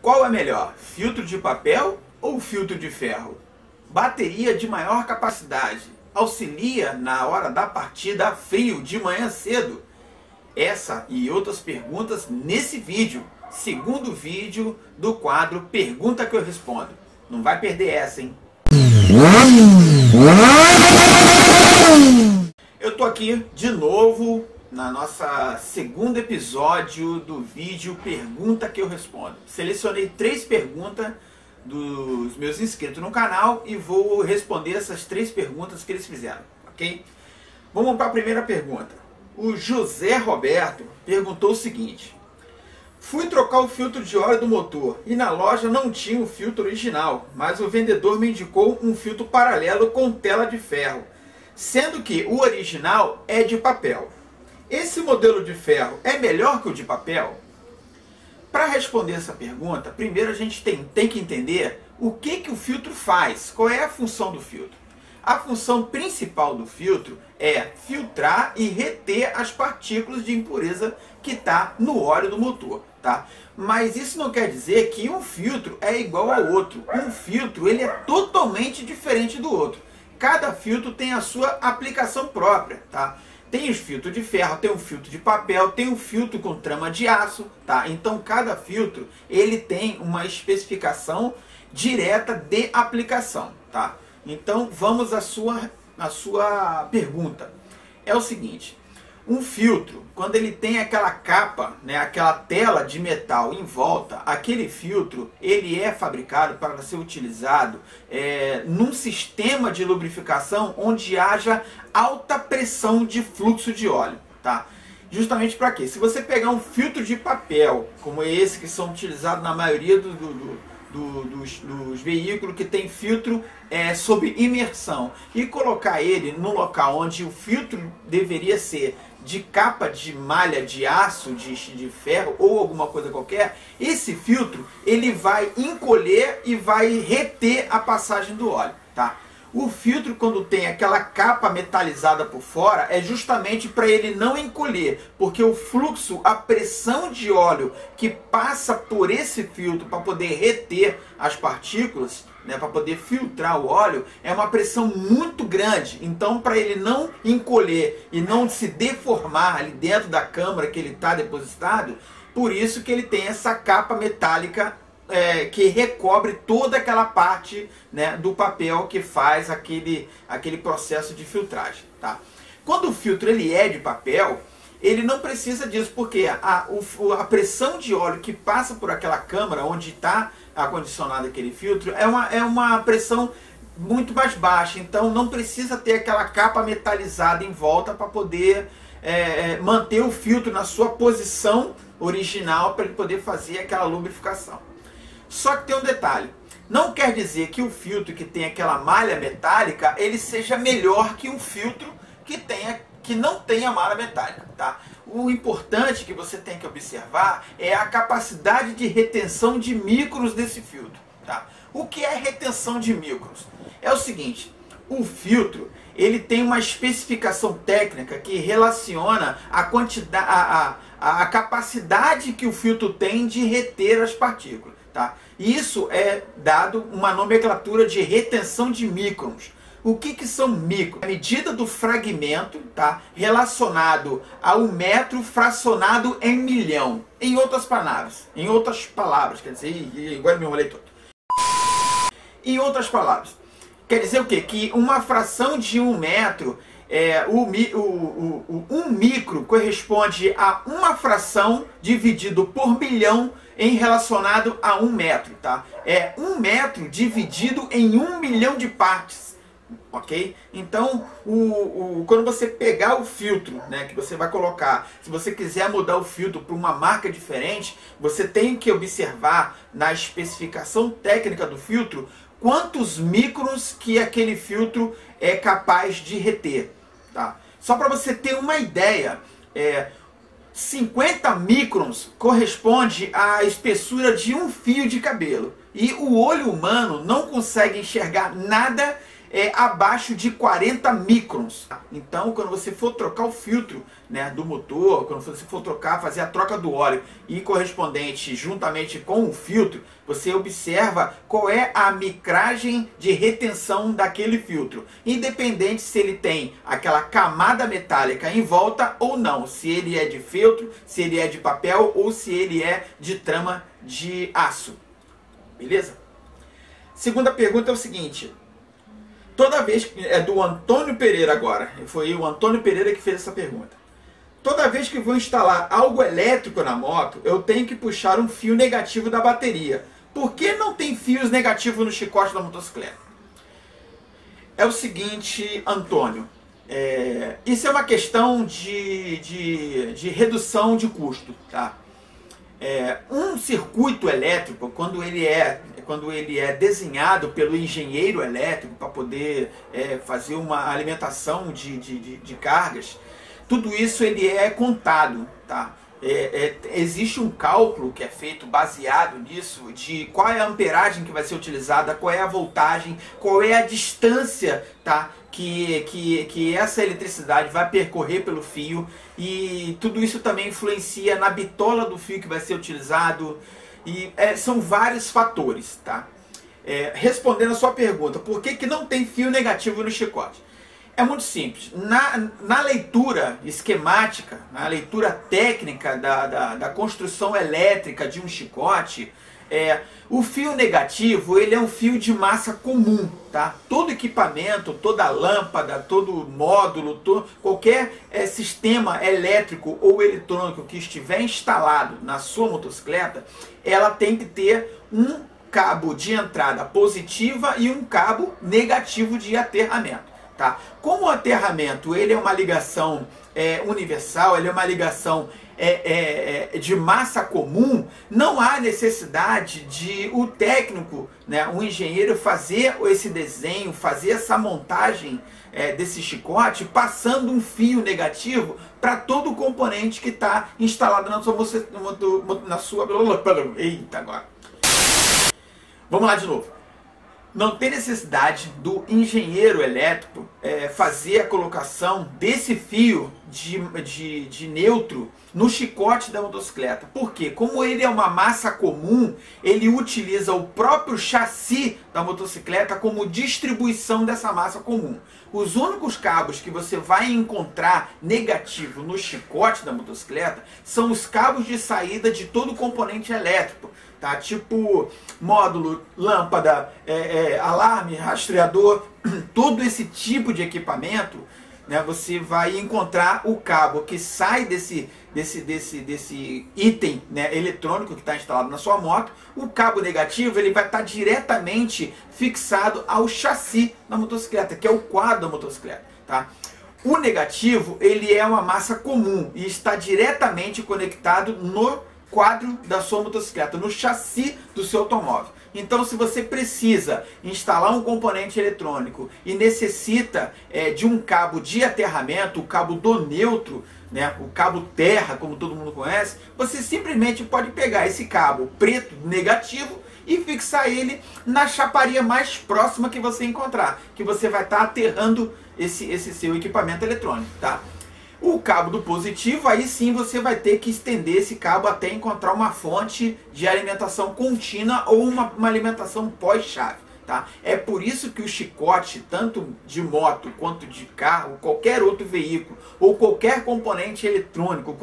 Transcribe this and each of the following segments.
Qual é melhor, filtro de papel ou filtro de ferro? Bateria de maior capacidade auxilia na hora da partida a frio de manhã cedo? Essa e outras perguntas nesse vídeo, segundo vídeo do quadro Pergunta que eu respondo. Não vai perder essa, hein? Eu tô aqui de novo na nossa segundo episódio do vídeo Pergunta que eu respondo. Selecionei 3 perguntas dos meus inscritos no canal e vou responder essas 3 perguntas que eles fizeram, ok? Vamos para a primeira pergunta. O José Roberto perguntou o seguinte: fui trocar o filtro de óleo do motor e na loja não tinha o filtro original, mas o vendedor me indicou um filtro paralelo com tela de ferro, sendo que o original é de papel. Esse modelo de ferro é melhor que o de papel? Para responder essa pergunta, primeiro a gente tem que entender o que o filtro faz, qual é a função do filtro. A função principal do filtro é filtrar e reter as partículas de impureza que está no óleo do motor, tá? Mas isso não quer dizer que um filtro é igual ao outro. Um filtro ele é totalmente diferente do outro. Cada filtro tem a sua aplicação própria, tá? Tem os filtros de ferro, tem um filtro de papel, tem um filtro com trama de aço, tá? Então cada filtro ele tem uma especificação direta de aplicação, tá? Então vamos à sua pergunta. É o seguinte: um filtro, quando ele tem aquela capa, né, aquela tela de metal em volta, aquele filtro ele é fabricado para ser utilizado num sistema de lubrificação onde haja alta pressão de fluxo de óleo, tá? Justamente para quê? Se você pegar um filtro de papel, como esse que são utilizados na maioria dos veículos que tem filtro sob imersão, e colocar ele no local onde o filtro deveria ser de capa de malha de aço, de ferro ou alguma coisa qualquer, esse filtro ele vai encolher e vai reter a passagem do óleo, tá? O filtro, quando tem aquela capa metalizada por fora, é justamente para ele não encolher, porque o fluxo, a pressão de óleo que passa por esse filtro para poder reter as partículas, né, para poder filtrar o óleo, é uma pressão muito grande. Então, para ele não encolher e não se deformar ali dentro da câmara que ele está depositado, por isso que ele tem essa capa metálica que recobre toda aquela parte, né, do papel que faz aquele processo de filtragem, tá? Quando o filtro ele é de papel, ele não precisa disso, porque a pressão de óleo que passa por aquela câmara onde está acondicionado aquele filtro é uma pressão muito mais baixa, então não precisa ter aquela capa metalizada em volta para poder manter o filtro na sua posição original para ele poder fazer aquela lubrificação. Só que tem um detalhe: não quer dizer que o filtro que tem aquela malha metálica ele seja melhor que um filtro que não tenha malha metálica, tá? O importante que você tem que observar é a capacidade de retenção de micros desse filtro, tá? O que é retenção de micros? É o seguinte: o filtro ele tem uma especificação técnica que relaciona a quantidade, a capacidade que o filtro tem de reter as partículas, tá? Isso é dado uma nomenclatura de retenção de microns. O que são microns? A medida do fragmento, tá, relacionado a um metro fracionado em milhão. Em outras palavras, quer dizer, agora me enrolei todo. Em outras palavras, quer dizer o quê? Que uma fração de 1 metro, um micro corresponde a uma fração dividido por milhão em relacionado a 1 metro, tá? É 1 metro dividido em 1 milhão de partes, ok? Então, quando você pegar o filtro, né, que você vai colocar, se você quiser mudar o filtro para uma marca diferente, você tem que observar na especificação técnica do filtro quantos microns que aquele filtro é capaz de reter, tá? Só para você ter uma ideia, 50 microns corresponde à espessura de um fio de cabelo. E o olho humano não consegue enxergar nada abaixo de 40 microns. Então, quando você for trocar o filtro, né, do motor, quando você for fazer a troca do óleo e correspondente juntamente com o filtro, você observa qual é a micragem de retenção daquele filtro, independente se ele tem aquela camada metálica em volta ou não, se ele é de feltro, se ele é de papel ou se ele é de trama de aço. Beleza? Segunda pergunta é o seguinte: toda vez, é do Antônio Pereira agora, foi o Antônio Pereira que fez essa pergunta. Toda vez que vou instalar algo elétrico na moto, eu tenho que puxar um fio negativo da bateria. Por que não tem fios negativos no chicote da motocicleta? É o seguinte, Antônio, isso é uma questão de redução de custo, tá? Um circuito elétrico, quando ele é desenhado pelo engenheiro elétrico para poder fazer uma alimentação de cargas, tudo isso ele é contado, tá? Existe um cálculo que é feito baseado nisso, de qual é a amperagem que vai ser utilizada, qual é a voltagem, qual é a distância, tá? Que essa eletricidade vai percorrer pelo fio, e tudo isso também influencia na bitola do fio que vai ser utilizado, e são vários fatores, tá? Respondendo a sua pergunta, por que não tem fio negativo no chicote? É muito simples. Na leitura esquemática, na leitura técnica da construção elétrica de um chicote, o fio negativo ele é um fio de massa comum, tá? Todo equipamento, toda lâmpada, todo módulo, qualquer sistema elétrico ou eletrônico que estiver instalado na sua motocicleta, ela tem que ter um cabo de entrada positiva e um cabo negativo de aterramento. Tá? Como o aterramento ele é uma ligação universal, ele é uma ligação de massa comum, não há necessidade de o técnico, né, o engenheiro fazer esse desenho, fazer essa montagem desse chicote, passando um fio negativo para todo o componente que está instalado na sua... Eita, agora. Vamos lá de novo. Não tem necessidade do engenheiro elétrico fazer a colocação desse fio de neutro no chicote da motocicleta. Por quê? Como ele é uma massa comum, ele utiliza o próprio chassi da motocicleta como distribuição dessa massa comum. Os únicos cabos que você vai encontrar negativo no chicote da motocicleta são os cabos de saída de todo o componente elétrico. Tá? Tipo módulo, lâmpada, alarme, rastreador, todo esse tipo de equipamento, né, você vai encontrar o cabo que sai desse item, né, eletrônico que está instalado na sua moto. O cabo negativo ele vai estar diretamente fixado ao chassi da motocicleta, que é o quadro da motocicleta. Tá? O negativo ele é uma massa comum e está diretamente conectado no quadro da sua motocicleta, no chassi do seu automóvel. Então, se você precisa instalar um componente eletrônico e necessita de um cabo de aterramento, o cabo do neutro, né, o cabo terra, como todo mundo conhece, você simplesmente pode pegar esse cabo preto negativo e fixar ele na chaparia mais próxima que você encontrar, que você vai estar aterrando esse seu equipamento eletrônico, tá? O cabo do positivo, aí sim você vai ter que estender esse cabo até encontrar uma fonte de alimentação contínua ou uma alimentação pós-chave. Tá? É por isso que o chicote, tanto de moto quanto de carro, qualquer outro veículo, ou qualquer componente eletrônico,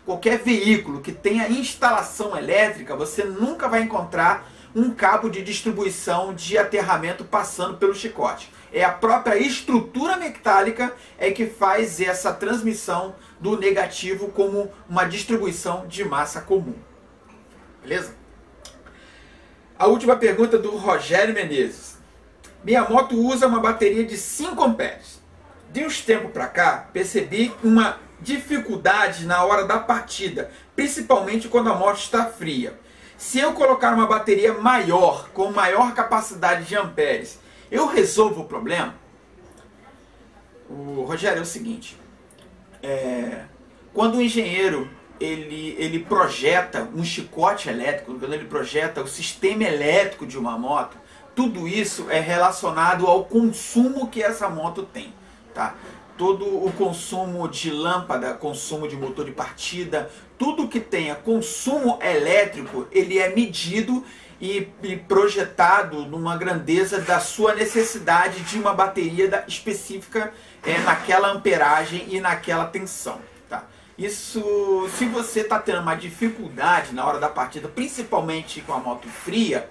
qualquer veículo que tenha instalação elétrica, você nunca vai encontrar um cabo de distribuição de aterramento passando pelo chicote. É a própria estrutura metálica que faz essa transmissão do negativo como uma distribuição de massa comum. Beleza? A última pergunta do Rogério Menezes. Minha moto usa uma bateria de 5 amperes. De uns tempos para cá, percebi uma dificuldade na hora da partida, principalmente quando a moto está fria. Se eu colocar uma bateria maior, com maior capacidade de amperes, eu resolvo o problema? O Rogério, é o seguinte, quando o engenheiro ele projeta um chicote elétrico, quando ele projeta o sistema elétrico de uma moto, tudo isso é relacionado ao consumo que essa moto tem, tá? Todo o consumo de lâmpada, consumo de motor de partida, tudo que tenha consumo elétrico, ele é medido e projetado numa grandeza da sua necessidade de uma bateria específica naquela amperagem e naquela tensão, tá? Isso, se você está tendo uma dificuldade na hora da partida, principalmente com a moto fria,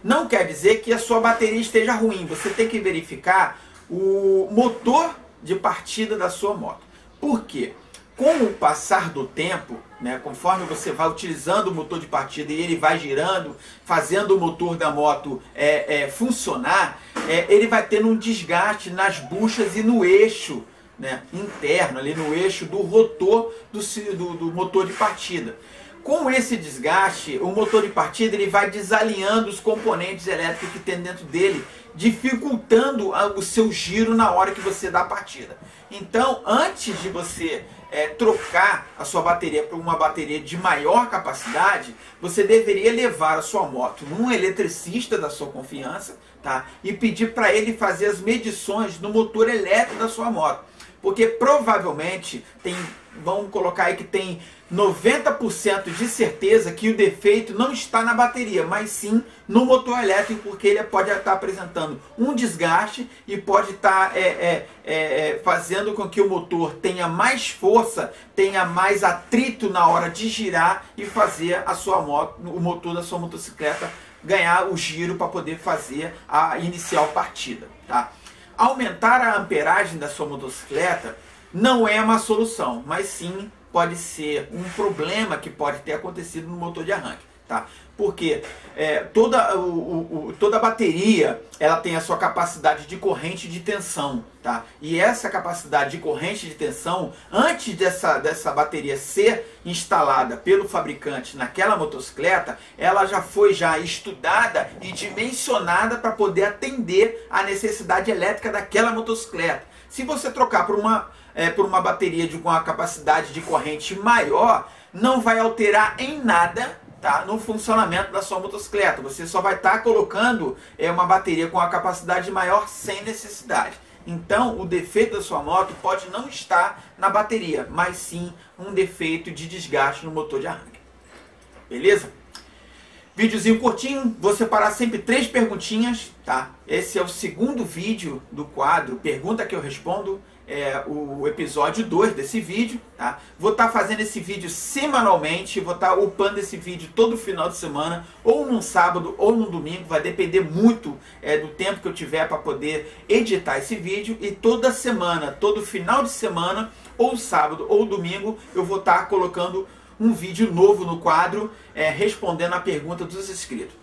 não quer dizer que a sua bateria esteja ruim. Você tem que verificar o motor de partida da sua moto. Por quê? Com o passar do tempo, né, conforme você vai utilizando o motor de partida e ele vai girando, fazendo o motor da moto funcionar, ele vai tendo um desgaste nas buchas e no eixo, né, interno, ali no eixo do rotor do motor de partida. Com esse desgaste, o motor de partida ele vai desalinhando os componentes elétricos que tem dentro dele, dificultando o seu giro na hora que você dá a partida. Então, antes de você trocar a sua bateria para uma bateria de maior capacidade, você deveria levar a sua moto num eletricista da sua confiança, tá? E pedir para ele fazer as medições no motor elétrico da sua moto. Porque provavelmente vamos colocar aí que tem 90% de certeza que o defeito não está na bateria, mas sim no motor elétrico, porque ele pode estar apresentando um desgaste e pode estar fazendo com que o motor tenha mais força, tenha mais atrito na hora de girar e fazer a sua moto, o motor da sua motocicleta ganhar o giro para poder fazer a inicial partida, tá? Aumentar a amperagem da sua motocicleta não é uma solução, mas sim pode ser um problema que pode ter acontecido no motor de arranque, tá? Porque toda bateria ela tem a sua capacidade de corrente de tensão, tá? E essa capacidade de corrente de tensão, antes dessa bateria ser instalada pelo fabricante naquela motocicleta, ela já foi estudada e dimensionada para poder atender a necessidade elétrica daquela motocicleta. Se você trocar por uma bateria com uma capacidade de corrente maior, não vai alterar em nada, tá, no funcionamento da sua motocicleta. Você só vai estar colocando uma bateria com a capacidade maior sem necessidade. Então, o defeito da sua moto pode não estar na bateria, mas sim um defeito de desgaste no motor de arranque. Beleza? Videozinho curtinho, vou separar sempre 3 perguntinhas, tá? Esse é o segundo vídeo do quadro Pergunta que eu Respondo, o episódio 2 desse vídeo, tá? Vou estar fazendo esse vídeo semanalmente, vou estar upando esse vídeo todo final de semana, ou num sábado ou num domingo, vai depender muito do tempo que eu tiver para poder editar esse vídeo, e toda semana, todo final de semana, ou sábado ou domingo, eu vou estar colocando um vídeo novo no quadro, respondendo a pergunta dos inscritos.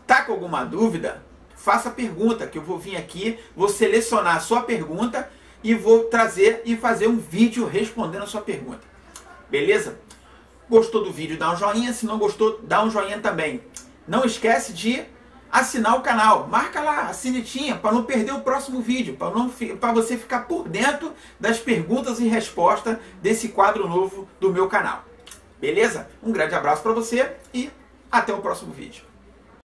Tá com alguma dúvida? Faça a pergunta, que eu vou vir aqui, vou selecionar a sua pergunta e vou trazer e fazer um vídeo respondendo a sua pergunta. Beleza? Gostou do vídeo? Dá um joinha, se não gostou, dá um joinha também. Não esquece de assinar o canal, marca lá a sinetinha para não perder o próximo vídeo, para você ficar por dentro das perguntas e respostas desse quadro novo do meu canal. Beleza? Um grande abraço para você e até o próximo vídeo.